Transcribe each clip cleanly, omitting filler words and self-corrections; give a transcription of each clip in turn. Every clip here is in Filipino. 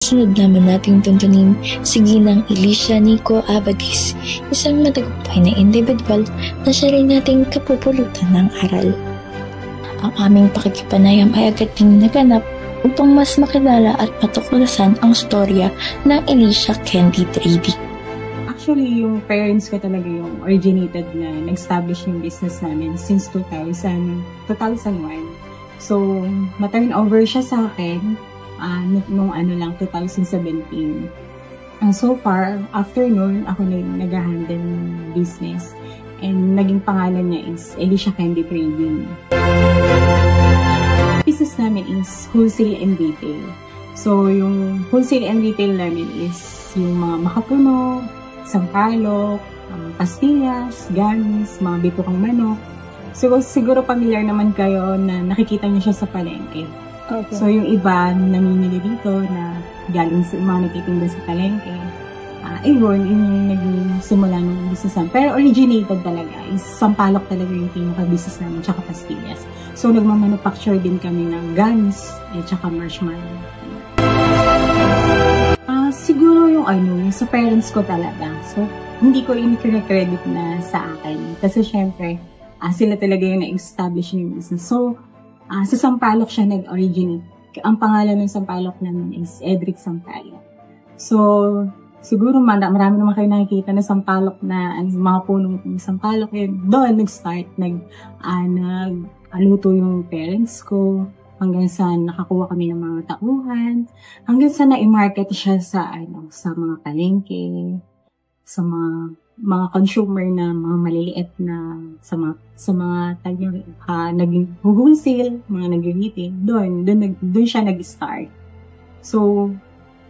susunod naman nating tuntunin si Ginang Alicia Nico Abadis, isang matagumpay na individual na siya rin nating kapupulutan ng aral. Ang aming pakikipanayam ay agad ding naganap upang mas makilala at matuklasan ang storya ng Alicia Candy Trading. Actually, yung parents ko talaga yung originated na nag-establish yung business namin since 2001. So, na-turn over siya sa akin nung 2017. So far, after nun, ako na yung nag-handle ng business. And naging pangalan niya is Alicia Candy Trading. Business namin is wholesale and retail. So, yung wholesale and retail namin is yung mga makapuno, sampalok, pastillas, gummies, mga bipukang manok. So, siguro familiar naman kayo na nakikita niyo siya sa palengke. Okay. So, yung iba namimili dito na galing sa mga nagtitinda sa palengke. Yun yung naging simula ng business namin. Pero originated talaga is sampalok talaga yung pinaka-business namin, tsaka pastillas. So, nagmamanufacture din kami ng gummies, tsaka marshmallow. Siguro yung sa parents ko talaga. So, hindi ko ini-credit na sa akin. Kasi syempre, sila talaga yung na-establish yung business. So, sa Sampaloc siya nag-originate. Ang pangalan ng Sampaloc namin is Edric Sampaloc. So, siguro marami naman kayo nakikita na Sampaloc na mga punong Sampaloc. Doon nag-start, nag-aluto yung parents ko. Hanggang sa nakakuha kami ng mga tauhan. Hanggang sa na-market siya sa mga palengke, sa mga consumer na mga maliliit na sa mga naging wholesale, mga nag-retail, doon siya nag-start. So,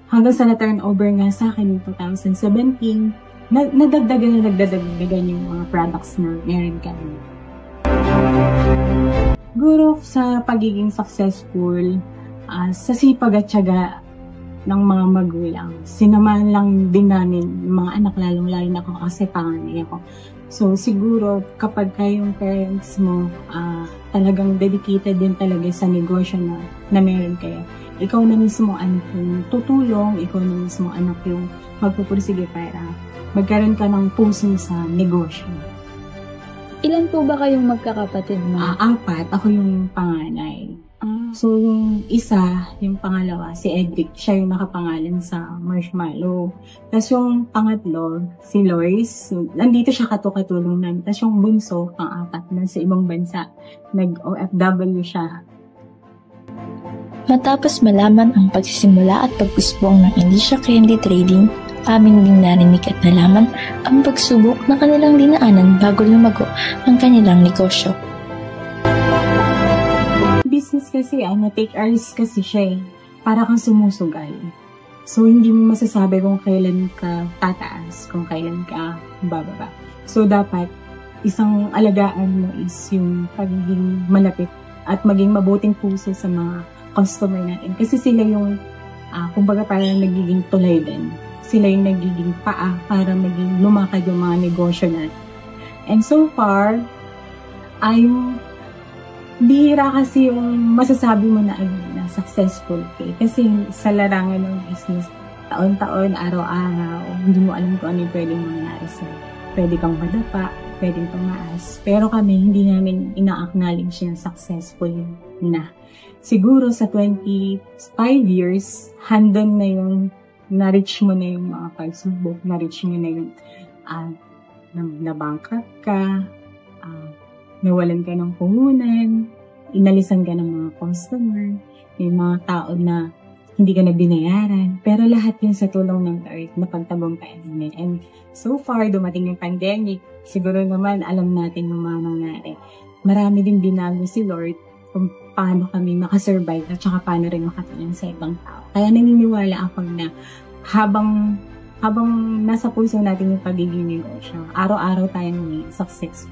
hanggang sa na-turnover nga sa akin in 2017, nagdagdagan yung mga products na meron kami. Siguro sa pagiging successful, sa sipag at tiyaga ng mga magulang. Sinamahan lang din namin mga anak, lalong-lalo na ako kasi panganay ako. So siguro kapag kayong parents mo talagang dedicated din talaga sa negosyo na meron kayo. Ikaw na mismo anak yung tutulong, ikaw na mismo anak yung magpupursige para magkaroon ka ng puso sa negosyo. Ilan po ba kayong magkakapatid mo? 4. Ako yung panganay. So, yung isa, yung pangalawa, si Edric, siya yung nakapangalan sa Marshmallow. Tapos yung pangatlo, si Lois, nandito siya katulong namin. Tapos yung bunso, pang-4, na sa ibang bansa, nag-OFW siya. Matapos malaman ang pagsisimula at pag-usbong ng Alicia Candy Trading, amin ding narinig at nalaman ang pagsubok na kanilang dinaanan bago lumago ang kanilang negosyo. Business kasi, take a risk kasi siya para kang sumusugal. So, hindi mo masasabi kung kailan ka tataas, kung kailan ka bababa. So, dapat isang alagaan mo is yung pagiging malapit at maging mabuting puso sa mga customer natin. Kasi sila yung, kumbaga parang nagiging tulay din. Sila yung nagiging paa para maging lumakad yung mga negosyo natin. And so far, bihira kasi yung masasabi mo na successful ka. Kasi sa larangan ng business, taon-taon, araw-araw, hindi mo alam kung ano yung pwedeng mangyari sa'yo. Pwede kang madapa, pwedeng tumaas. Pero kami, hindi namin ina-acknowledge yung successful na. Siguro sa 25 years, handon na yung na-reach mo na yung mga pagsubok, na-reach mo na yung na-bankrupt ka, nawalan ka ng puhunan, inalisan ka ng mga customer, may mga tao na hindi ka na binayaran, pero lahat yun sa tulong ng Lord na pagtagumpayan namin. And so far, dumating yung pandemic, siguro naman alam natin yung mga nangyari. Marami din binago si Lord kung paano kami makasurvive at saka paano rin makatulong sa ibang tao. Kaya naniniwala ako na habang nasa puso natin yung pagiging negosyo, araw-araw tayong may successful.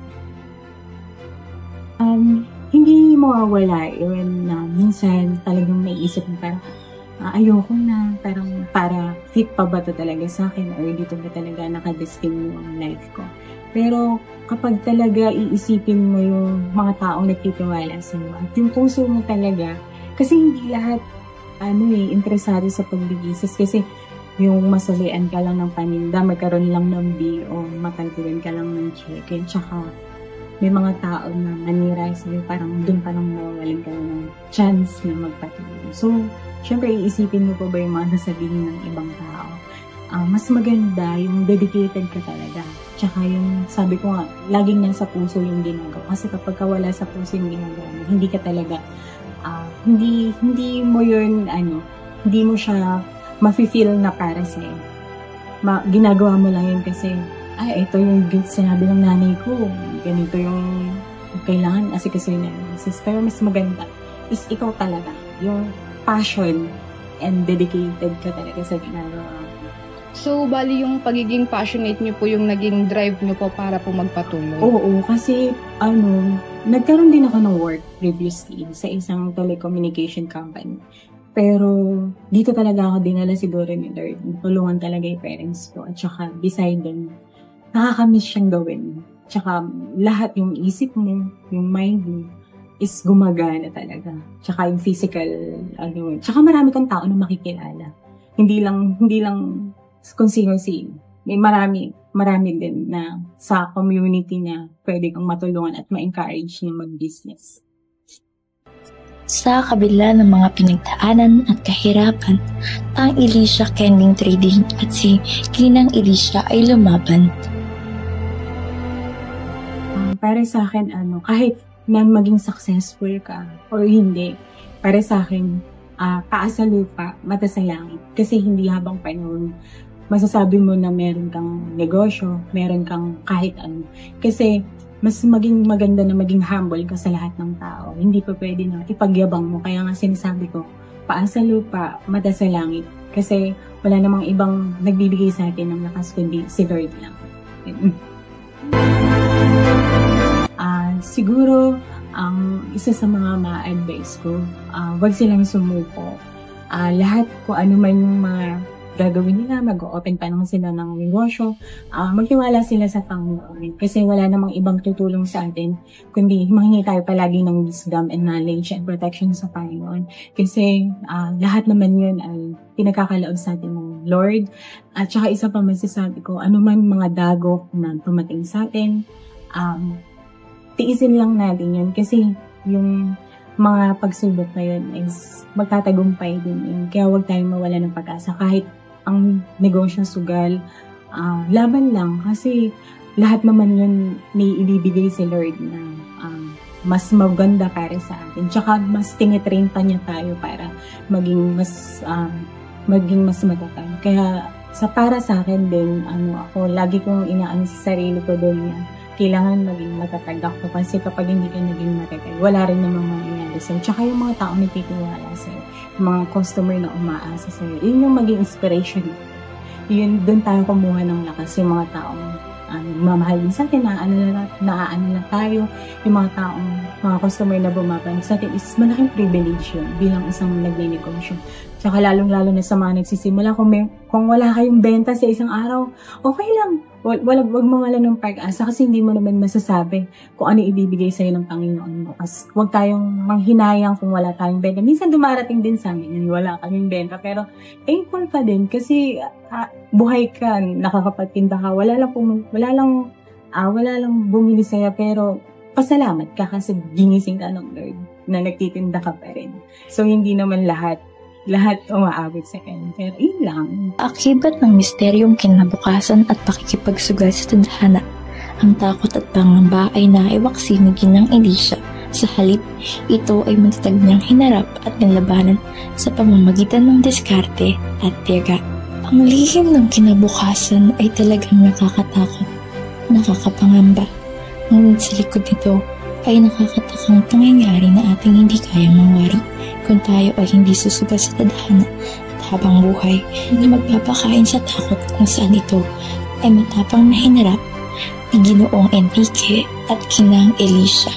Hindi mawawala yun na minsan talagang may isip mo parang ayoko na, parang para fit pa ba to talaga sa akin or dito ba talaga nakadestin yung life ko. Pero kapag talaga iisipin mo yung mga taong nagtitiwala sa iyo at yung puso mo talaga, kasi hindi lahat interesado sa pagbibisnes kasi yung masalian ka lang ng paninda, magkaroon lang ng BO, matagpuan ka lang ng cheque, tsaka may mga tao na manira sa'yo, parang doon pa lang mawawalan ka ng chance na magpatuloy. So, syempre, iisipin mo pa ba yung mga nasabihin ng ibang tao? Mas maganda yung dedicated ka talaga. Tsaka yung, sabi ko nga, laging nasa puso yung ginagawa. Kasi kapag wala sa puso yung ginagawa, hindi ka talaga, hindi mo yun, hindi mo siya mafe-feel na para sa'yo. Ginagawa mo lang yun kasi, ito yung sinabi ng nanay ko, ganito yung kailangan asikasuhin na yun. Pero mas maganda is ikaw talaga, yung passion and dedicated ka talaga sa ginagawa mo. So, bali yung pagiging passionate niyo po yung naging drive niyo po para po magpatuloy? Oo, kasi nagkaroon din ako ng work previously sa isang telecommunication company. Pero dito talaga ako dinala siguro ni Lord. Tulungan talaga yung parents ko. At saka beside them, nakakamiss siyang gawin. Tsaka lahat yung isip mo, yung mind mo, is gumagana talaga. Tsaka yung physical, tsaka marami kang tao na makikilala. Hindi lang kung sino-sino. May marami din na sa community na pwede kang matulungan at ma-encourage na mag-business. Sa kabila ng mga pinagdaanan at kahirapan, ang Elisha Kending Trading at si Ginang Elisha ay lumaban. Para sa akin, kahit na maging successful ka or hindi, para sa akin, paa sa lupa, mata sa langit. Kasi hindi habang panahon, masasabi mo na meron kang negosyo, meron kang kahit ano. Kasi mas maging maganda na maging humble ka sa lahat ng tao. Hindi pa pwede na ipagyabang mo. Kaya nga sinasabi ko, paa sa lupa, mata sa langit. Kasi wala namang ibang nagbibigay sa atin ng lakas kundi si Lord lang. Siguro, ang isa sa mga ma-advise ko, wag silang sumuko. Lahat kung ano man yung mga gagawin nila, mag-open pa naman sila ng negosyo, magtiwala sila sa Panginoon. Kasi wala namang ibang tutulong sa atin, kundi mahingi tayo palagi ng wisdom and knowledge and protection sa Panginoon. Kasi lahat naman yun ay pinagkakalaon sa atin ng Lord. At saka isa pa masasabi ko, ano man mga dagok na tumating sa atin, tiisin lang natin yun. Kasi yung mga pagsubok na yun is magtatagumpay din yun. Kaya huwag tayong mawala ng pag-asa kahit ang negosyo sugal, laban lang kasi lahat naman yun may ibibigay si Lord na mas maganda para sa atin. Tsaka mas tinitrain pa niya tayo para maging mas matatag. Kaya para sa akin din, ako lagi kong inaano sa sarili ko doon na kailangan maging matatag ako kasi kapag hindi ka naging matatag, wala rin namang mangyayari sa'yo. Tsaka yung mga tao nagtitiwala sa'yo, yung mga customer na umaasa sa'yo, yun yung maging inspiration. Yun, doon tayo kumuha ng lakas, yung mga taong mamahal din sa atin, naaano na tayo, yung mga customer na bumabalik sa atin is malaking privilege yun bilang isang nagne-negosyo. Tsaka lalong-lalo na sa mga nagsisimula, kung wala kayong benta sa isang araw, okay lang. Wag mawala ng pag-asa kasi hindi mo naman masasabi kung ano ibibigay sa'yo ng Panginoon mo. Kasi huwag tayong manghinayang kung wala tayong benta. Minsan dumarating din sa amin, wala kaming benta. Pero thankful pa din kasi buhay ka, nakakapagtinda ka. Wala lang bumili sa'yo pero pasalamat ka kasi ginising ka ng Lord na nagtitinda ka pa rin. So hindi naman lahat umaabot sa kanya. Pero yun lang. Akibat ng misteryong kinabukasan at pakikipagsugal sa tadhana, ang takot at pangamba ay naiwaksi ni Ginang Elisha. Sa halip, ito ay matatag niyang hinarap at nilabanan sa pamamagitan ng diskarte at tiyaga. Ang lihim ng kinabukasan ay talagang nakakatakot, nakakapangamba. Ngunit sa likod nito ay nakakatakang pangyayari na ating hindi kayang mawari kung tayo ay hindi susugal sa tadhana at habang buhay na magpapakain sa takot kung saan ito ay matapang na hinarap ni Ginoong Enrique at Ginang Elisha.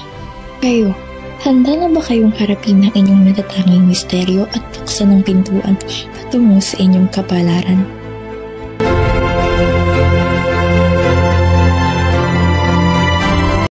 Kayo, handa na ba kayong harapin ang inyong natatanging misteryo at buksan ng pintuan patungo sa inyong kapalaran?